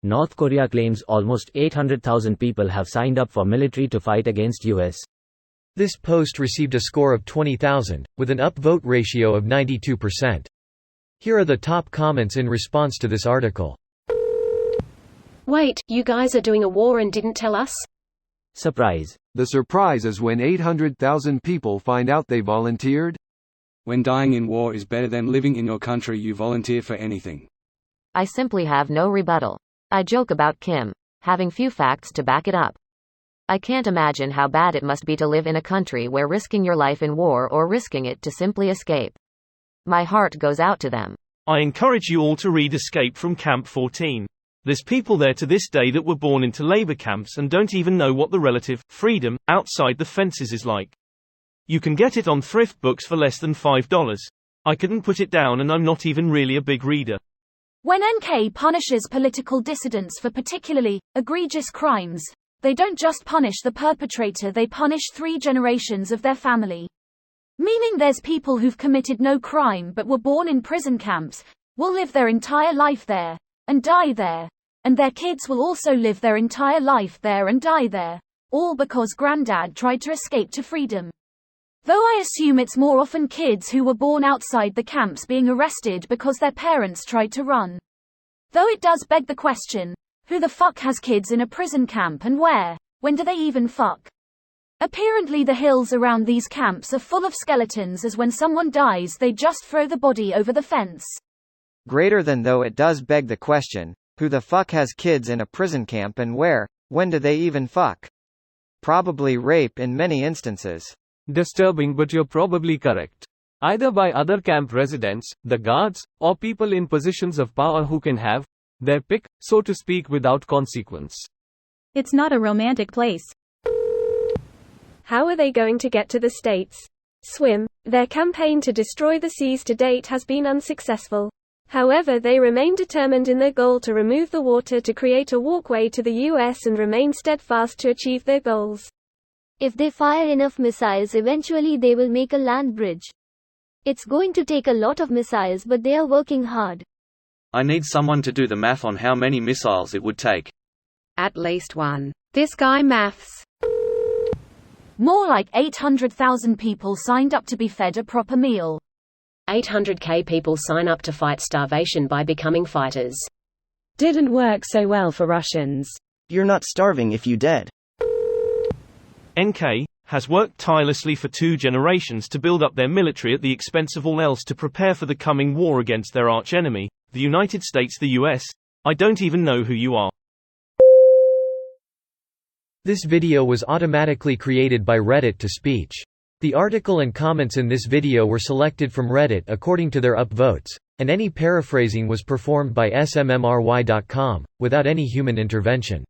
North Korea claims almost 800,000 people have signed up for military to fight against US. This post received a score of 20,000, with an upvote ratio of 92%. Here are the top comments in response to this article. Wait, you guys are doing a war and didn't tell us? Surprise. The surprise is when 800,000 people find out they volunteered. When dying in war is better than living in your country, you volunteer for anything. I simply have no rebuttal. I joke about Kim having few facts to back it up. I can't imagine how bad it must be to live in a country where risking your life in war or risking it to simply escape. My heart goes out to them. I encourage you all to read Escape from Camp 14. There's people there to this day that were born into labor camps and don't even know what the relative freedom outside the fences is like. You can get it on thrift books for less than $5. I couldn't put it down, and I'm not even really a big reader. When NK punishes political dissidents for particularly egregious crimes, they don't just punish the perpetrator, they punish 3 generations of their family. Meaning there's people who've committed no crime but were born in prison camps, will live their entire life there, and die there. And their kids will also live their entire life there and die there. All because granddad tried to escape to freedom. Though I assume it's more often kids who were born outside the camps being arrested because their parents tried to run. Though it does beg the question, who the fuck has kids in a prison camp and where? When do they even fuck? Apparently the hills around these camps are full of skeletons, as when someone dies they just throw the body over the fence. Greater than though it does beg the question, who the fuck has kids in a prison camp and where? When do they even fuck? Probably rape in many instances. Disturbing, but you're probably correct. Either by other camp residents, the guards, or people in positions of power who can have their pick, so to speak, without consequence. It's not a romantic place. How are they going to get to the States? Swim. Their campaign to destroy the seas to date has been unsuccessful. However, they remain determined in their goal to remove the water to create a walkway to the US and remain steadfast to achieve their goals. If they fire enough missiles, eventually they will make a land bridge. It's going to take a lot of missiles, but they are working hard. I need someone to do the math on how many missiles it would take. At least one. This guy maths. More like 800,000 people signed up to be fed a proper meal. 800k people sign up to fight starvation by becoming fighters. Didn't work so well for Russians. You're not starving if you dead. NK has worked tirelessly for 2 generations to build up their military at the expense of all else to prepare for the coming war against their archenemy, the United States, the US. I don't even know who you are. This video was automatically created by Reddit to speech. The article and comments in this video were selected from Reddit according to their upvotes, and any paraphrasing was performed by smmry.com, without any human intervention.